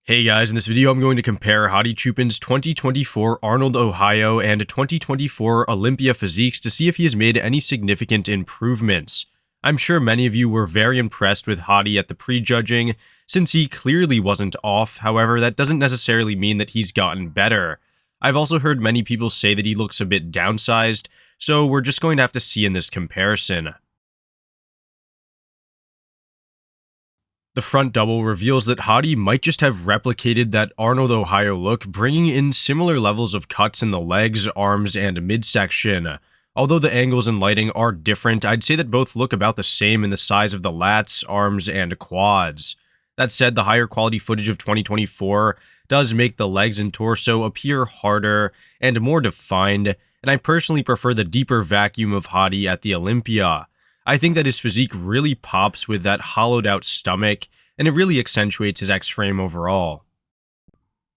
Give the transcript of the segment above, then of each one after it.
Hey guys, in this video I'm going to compare Hadi Choopan's 2024 Arnold Ohio and 2024 Olympia physiques to see if he has made any significant improvements. I'm sure many of you were very impressed with Hadi at the prejudging, since he clearly wasn't off. However, that doesn't necessarily mean that he's gotten better. I've also heard many people say that he looks a bit downsized, so we're just going to have to see in this comparison. The front double reveals that Hadi might just have replicated that Arnold Ohio look, bringing in similar levels of cuts in the legs, arms, and midsection. Although the angles and lighting are different, I'd say that both look about the same in the size of the lats, arms, and quads. That said, the higher quality footage of 2024 does make the legs and torso appear harder and more defined, and I personally prefer the deeper vacuum of Hadi at the Olympia. I think that his physique really pops with that hollowed out stomach, and it really accentuates his X-frame overall.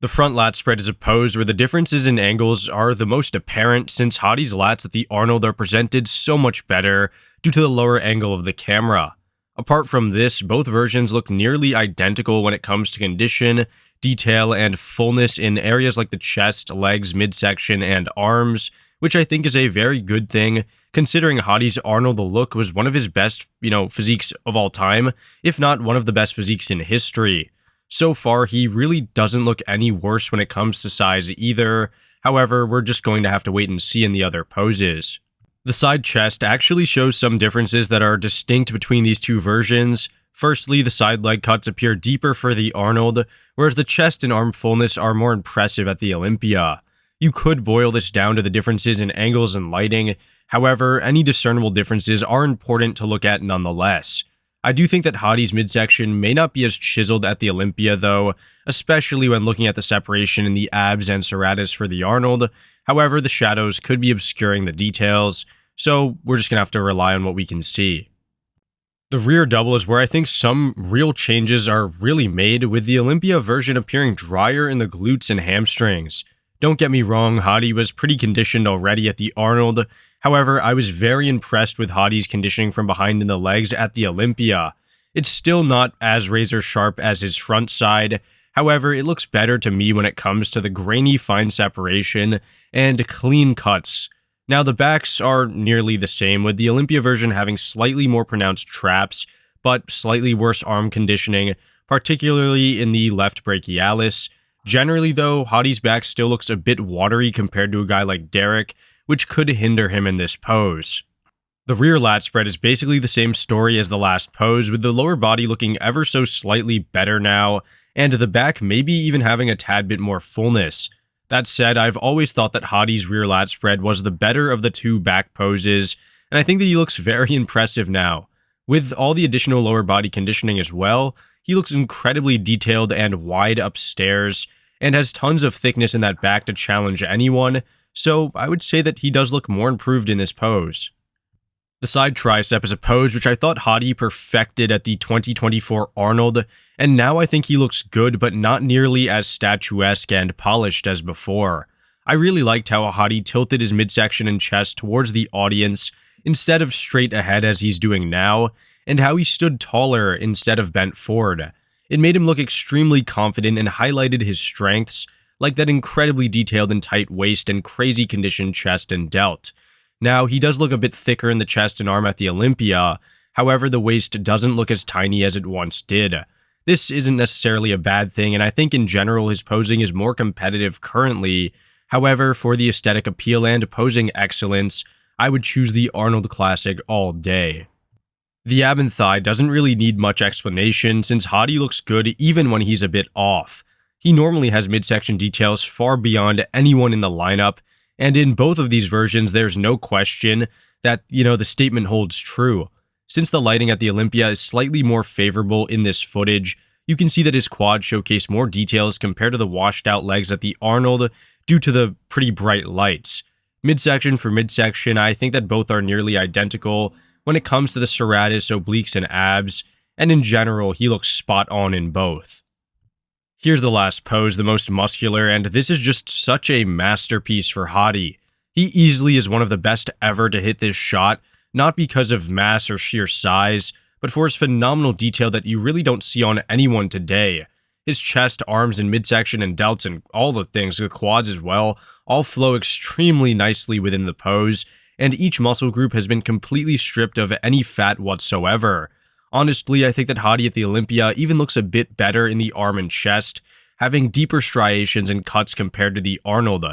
The front lat spread is a pose where the differences in angles are the most apparent, since Hadi's lats at the Arnold are presented so much better due to the lower angle of the camera. Apart from this, both versions look nearly identical when it comes to condition, detail, and fullness in areas like the chest, legs, midsection, and arms, which I think is a very good thing, considering Hadi's Arnold look was one of his best, physiques of all time, if not one of the best physiques in history. So far, he really doesn't look any worse when it comes to size either. However, we're just going to have to wait and see in the other poses. The side chest actually shows some differences that are distinct between these two versions. Firstly, the side leg cuts appear deeper for the Arnold, whereas the chest and arm fullness are more impressive at the Olympia. You could boil this down to the differences in angles and lighting. However, any discernible differences are important to look at nonetheless. I do think that Hadi's midsection may not be as chiseled at the Olympia though, especially when looking at the separation in the abs and serratus for the Arnold. However, the shadows could be obscuring the details, so we're just going to have to rely on what we can see. The rear double is where I think some real changes are really made, with the Olympia version appearing drier in the glutes and hamstrings. Don't get me wrong, Hadi was pretty conditioned already at the Arnold. However, I was very impressed with Hadi's conditioning from behind in the legs at the Olympia. It's still not as razor sharp as his front side. However, it looks better to me when it comes to the grainy fine separation and clean cuts. Now, the backs are nearly the same, with the Olympia version having slightly more pronounced traps, but slightly worse arm conditioning, particularly in the left brachialis. Generally though, Hadi's back still looks a bit watery compared to a guy like Derek, which could hinder him in this pose. The rear lat spread is basically the same story as the last pose, with the lower body looking ever so slightly better now, and the back maybe even having a tad bit more fullness. That said, I've always thought that Hadi's rear lat spread was the better of the two back poses, and I think that he looks very impressive now. With all the additional lower body conditioning as well, he looks incredibly detailed and wide upstairs, and has tons of thickness in that back to challenge anyone, so I would say that he does look more improved in this pose. The side tricep is a pose which I thought Hadi perfected at the 2024 Arnold, and now I think he looks good but not nearly as statuesque and polished as before. I really liked how Hadi tilted his midsection and chest towards the audience instead of straight ahead as he's doing now, and how he stood taller instead of bent forward. It made him look extremely confident and highlighted his strengths, like that incredibly detailed and tight waist and crazy conditioned chest and delt. Now, he does look a bit thicker in the chest and arm at the Olympia, however the waist doesn't look as tiny as it once did. This isn't necessarily a bad thing, and I think in general his posing is more competitive currently. However, for the aesthetic appeal and posing excellence, I would choose the Arnold Classic all day. The ab and thigh doesn't really need much explanation, since Hadi looks good even when he's a bit off. He normally has midsection details far beyond anyone in the lineup, and in both of these versions there's no question that, the statement holds true. Since the lighting at the Olympia is slightly more favorable in this footage, you can see that his quads showcase more details compared to the washed out legs at the Arnold due to the pretty bright lights. Midsection for midsection, I think that both are nearly identical when it comes to the serratus, obliques, and abs, and in general, he looks spot on in both. Here's the last pose, the most muscular, and this is just such a masterpiece for Hadi. He easily is one of the best ever to hit this shot, not because of mass or sheer size, but for his phenomenal detail that you really don't see on anyone today. His chest, arms, and midsection and delts and all the things, the quads as well, all flow extremely nicely within the pose, and each muscle group has been completely stripped of any fat whatsoever. Honestly, I think that Hadi at the Olympia even looks a bit better in the arm and chest, having deeper striations and cuts compared to the Arnold.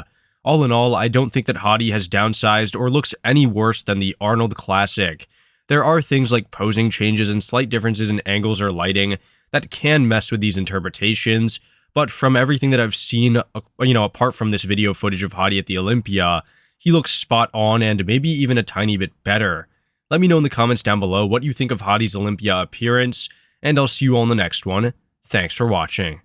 All in all, I don't think that Hadi has downsized or looks any worse than the Arnold Classic. There are things like posing changes and slight differences in angles or lighting that can mess with these interpretations, but from everything that I've seen, apart from this video footage of Hadi at the Olympia, he looks spot on and maybe even a tiny bit better. Let me know in the comments down below what you think of Hadi's Olympia appearance, and I'll see you all in the next one. Thanks for watching.